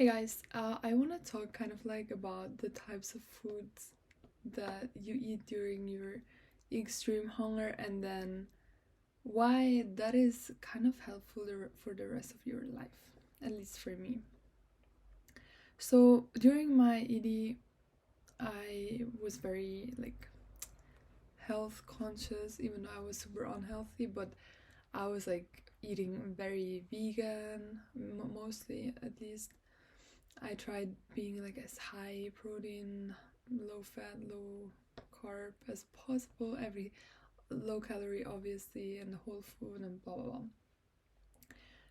Hey guys, I want to talk kind of like about the types of foods that you eat during your extreme hunger and then why that is kind of helpful for the rest of your life, at least for me. So during my ED, I was very like health conscious, even though I was super unhealthy, but I was like eating very vegan, mostly at least. I tried being like as high protein, low fat, low carb as possible, every low calorie obviously, and whole food and blah blah blah.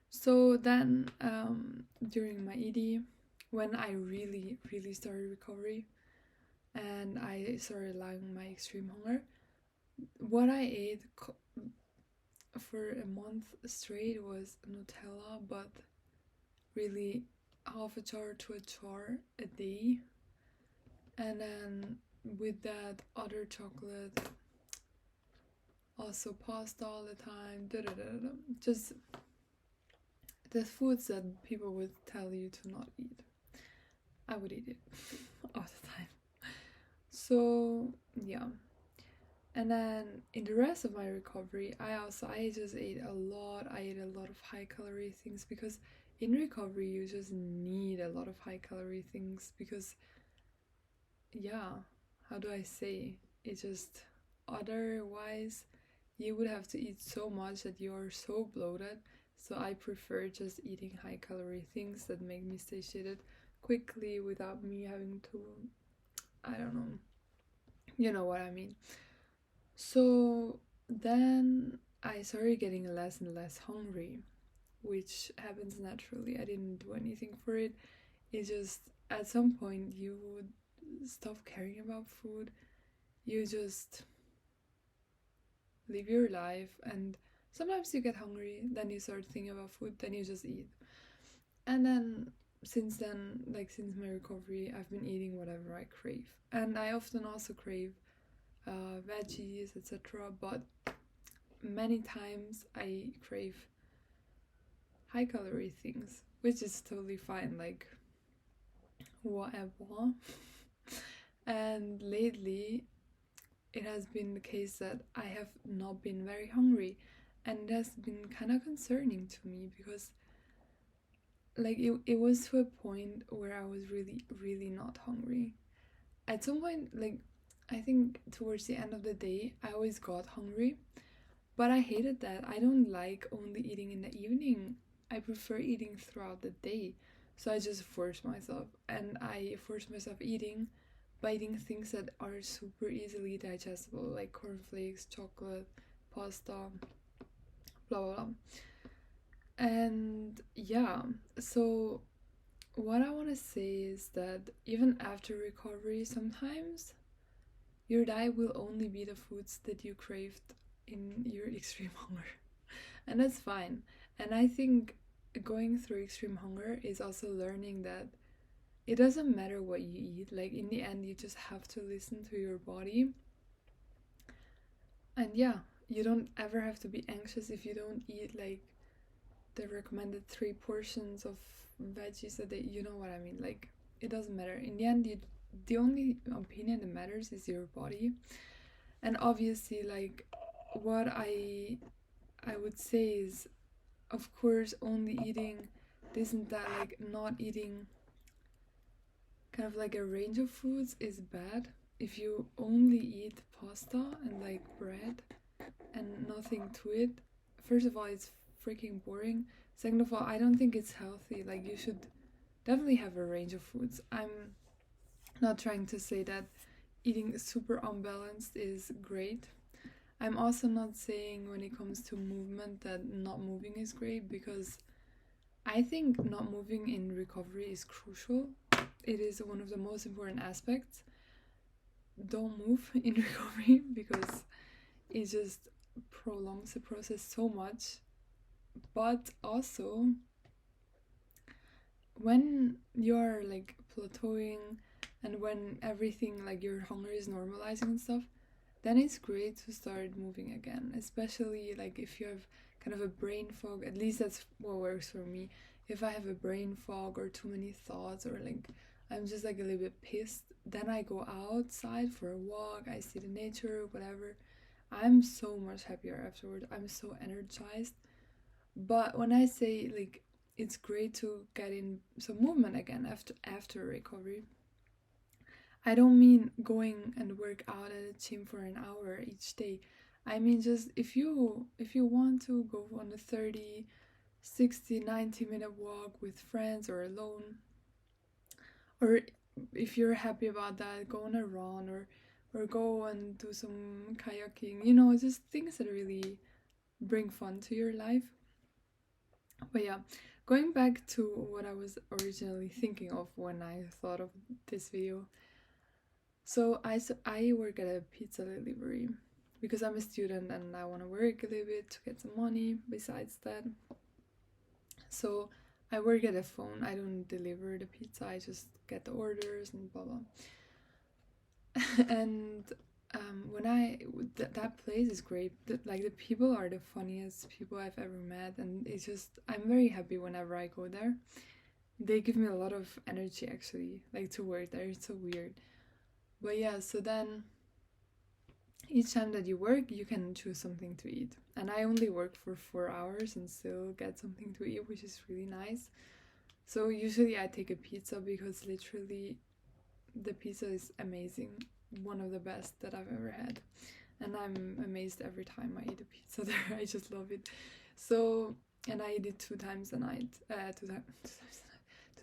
So then during my ED, when I really started recovery and I started allowing my extreme hunger, what I ate for a month straight was Nutella, but really half a jar to a jar a day, and then with that other chocolate, also pasta all the time, just the foods that people would tell you to not eat. I would eat it all the time. So yeah, and then in the rest of my recovery, I just ate a lot. I ate a lot of high calorie things because in recovery you just need a lot of high calorie things because yeah, how do I say? It just otherwise you would have to eat so much that you're so bloated. So I prefer just eating high calorie things that make me satiated quickly without me having to, I don't know, you know what I mean. So then I started getting less and less hungry, which happens naturally. I didn't do anything for it. It just at some point you would stop caring about food. You just live your life, and sometimes you get hungry, then you start thinking about food, then you just eat. And then since then, like since my recovery, I've been eating whatever I crave, and I often also crave veggies, etc. But many times I crave high calorie things, which is totally fine, like whatever. And lately it has been the case that I have not been very hungry, and it has been kind of concerning to me because like it was to a point where I was really not hungry. At some point, like I think towards the end of the day I always got hungry, but I hated that. I don't like only eating in the evening. I prefer eating throughout the day. So I just force myself, and I force myself eating by eating things that are super easily digestible, like cornflakes, chocolate, pasta, blah blah blah. And yeah, so what I want to say is that even after recovery, sometimes your diet will only be the foods that you craved in your extreme hunger. And that's fine. And I think going through extreme hunger is also learning that it doesn't matter what you eat. Like in the end, you just have to listen to your body. And yeah, you don't ever have to be anxious if you don't eat like the recommended 3 portions of veggies that they, you know what I mean. Like it doesn't matter. In the end, the only opinion that matters is your body. And obviously, like what I would say is, of course, only eating this and that, like not eating kind of like a range of foods is bad. If you only eat pasta and like bread and nothing to it, first of all, it's freaking boring. Second of all, I don't think it's healthy. Like, you should definitely have a range of foods. I'm not trying to say that eating super unbalanced is great. I'm also not saying when it comes to movement that not moving is great, because I think not moving in recovery is crucial. It is one of the most important aspects. Don't move in recovery because it just prolongs the process so much. But also, when you're like plateauing and when everything like your hunger is normalizing and stuff, then it's great to start moving again, especially like if you have kind of a brain fog. At least that's what works for me. if I have a brain fog or too many thoughts, or like I'm just like a little bit pissed, then I go outside for a walk, I see the nature, whatever. I'm so much happier afterward. I'm so energized. But when I say like it's great to get in some movement again after recovery, I don't mean going and work out at a gym for an hour each day. I mean just if you want to go on a 30, 60, 90-minute walk with friends or alone, or if you're happy about that, go on a run, or go and do some kayaking, just things that really bring fun to your life. But yeah, going back to what I was originally thinking of when I thought of this video. So I work at a pizza delivery because I'm a student and I want to work a little bit to get some money besides that. So I work at a phone. I don't deliver the pizza. I just get the orders and blah blah. And when that place is great. Like the people are the funniest people I've ever met, and it's just I'm very happy whenever I go there. They give me a lot of energy actually, like to work there. It's so weird. But yeah, so then each time that you work, you can choose something to eat. And I only work for 4 hours and still get something to eat, which is really nice. So usually I take a pizza because literally the pizza is amazing. One of the best that I've ever had. And I'm amazed every time I eat a pizza there. I just love it. So, and I eat it 2 times a night, 2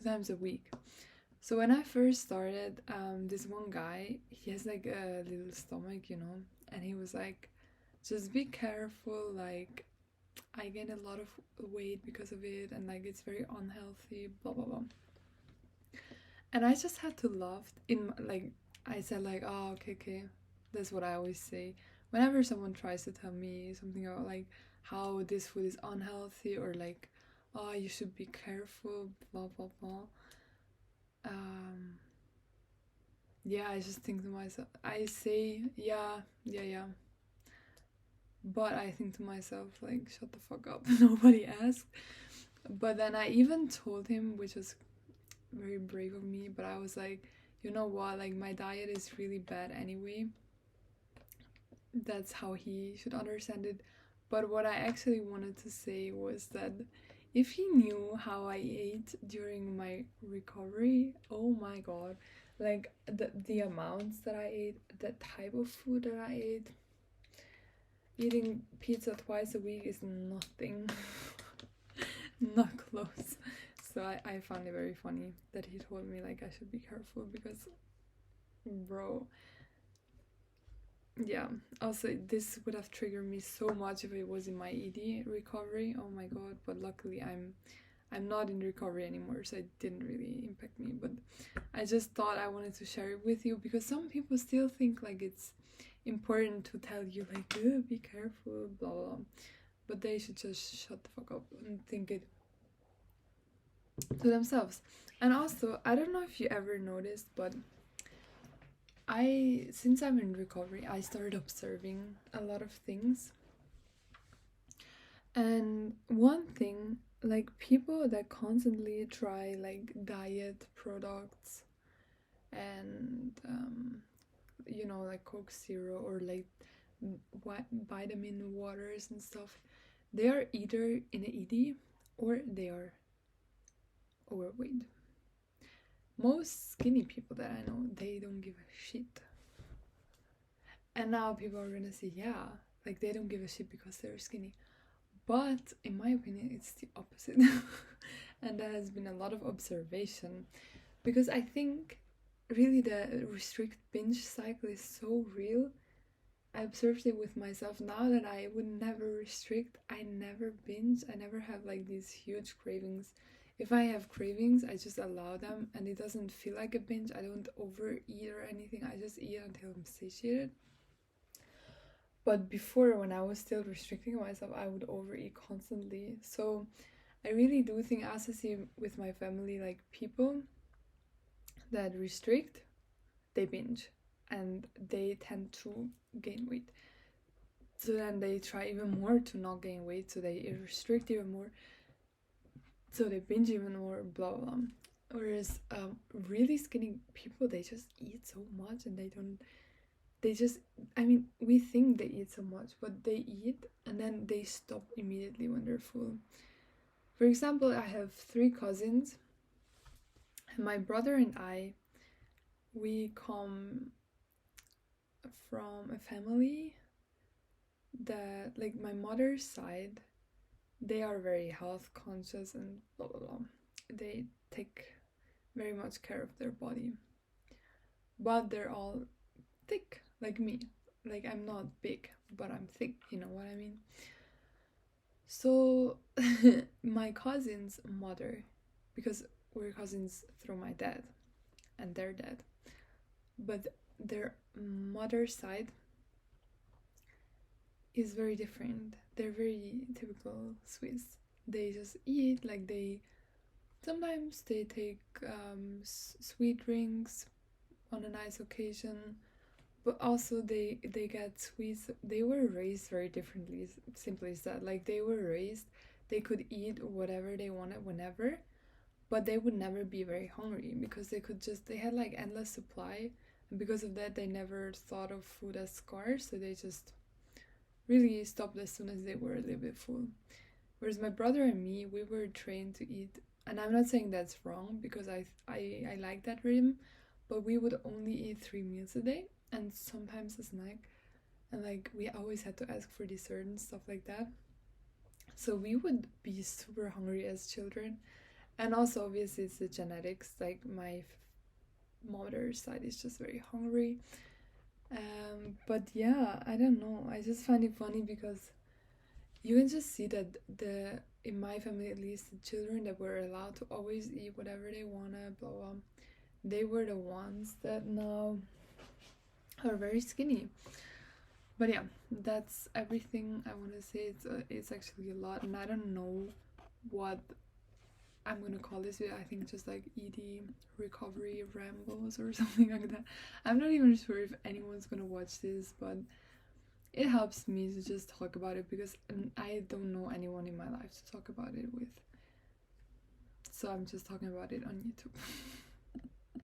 times a week. So when I first started, this one guy, he has like a little stomach, and he was like, just be careful, like I gain a lot of weight because of it, and like it's very unhealthy, blah blah blah. And I just had to laugh I said like, oh okay, that's what I always say whenever someone tries to tell me something about like how this food is unhealthy, or like, oh you should be careful, blah blah blah. Yeah, I just think to myself, I say, yeah, but I think to myself, like, shut the fuck up, nobody asked. But then I even told him, which was very brave of me, but I was like, you know what, like, my diet is really bad anyway. That's how he should understand it. But what I actually wanted to say was that if he knew how I ate during my recovery, oh my god, like the amounts that I ate, the type of food that I ate, eating pizza twice a week is nothing. Not close. So I found it very funny that he told me like I should be careful because, bro, yeah. Also, this would have triggered me so much if it was in my ED recovery. Oh my god! But luckily, I'm not in recovery anymore, so it didn't really impact me. But I just thought I wanted to share it with you because some people still think like it's important to tell you like, be careful, blah blah. But they should just shut the fuck up and think it to themselves. And also, I don't know if you ever noticed, but since I'm in recovery, I started observing a lot of things. And one thing, like people that constantly try like diet products and like Coke Zero or like vitamin waters and stuff, they are either in an ED or they are overweight. Most skinny people that I know, they don't give a shit. And now people are gonna say, yeah, like they don't give a shit because they're skinny. But in my opinion, it's the opposite. And there has been a lot of observation because I think really the restrict binge cycle is so real. I observed it with myself now that I would never restrict, I never binge, I never have like these huge cravings. If I have cravings, I just allow them and it doesn't feel like a binge. I don't overeat or anything, I just eat until I'm satiated. But before, when I was still restricting myself, I would overeat constantly. So I really do think, as I see with my family, like people that restrict, they binge and they tend to gain weight. So then they try even more to not gain weight, so they restrict even more. so they binge even more, blah blah blah. Whereas really skinny people, they just eat so much, and they just, I mean, we think they eat so much, but they eat and then they stop immediately when they're full. For example, I have 3 cousins, and my brother and I, we come from a family that, like, my mother's side, they are very health conscious and blah blah blah. They take very much care of their body, but they're all thick like me. Like, I'm not big, but I'm thick, you know what I mean? So my cousin's mother, because we're cousins through my dad and their dad, but their mother's side is very different. They're very typical Swiss. They just eat, like, sometimes they take sweet drinks on a nice occasion, but also they get sweets. They were raised very differently, simply said. Like, they were raised, they could eat whatever they wanted whenever, but they would never be very hungry because they had like endless supply, and because of that they never thought of food as scarce, so they just really stopped as soon as they were a little bit full. Whereas my brother and me, we were trained to eat, and I'm not saying that's wrong because I like that rhythm, but we would only eat 3 meals a day and sometimes a snack, and like we always had to ask for dessert and stuff like that. So we would be super hungry as children, and also obviously it's the genetics. Like, my mother's side is just very hungry. But yeah, I don't know. I just find it funny because you can just see that in my family at least, the children that were allowed to always eat whatever they wanna, blah blah, they were the ones that now are very skinny. But yeah, that's everything I want to say. It's actually a lot, and I don't know what I'm gonna call this video. I think just like ED recovery rambles or something like that. I'm not even sure if anyone's gonna watch this, but it helps me to just talk about it because I don't know anyone in my life to talk about it with. So I'm just talking about it on YouTube.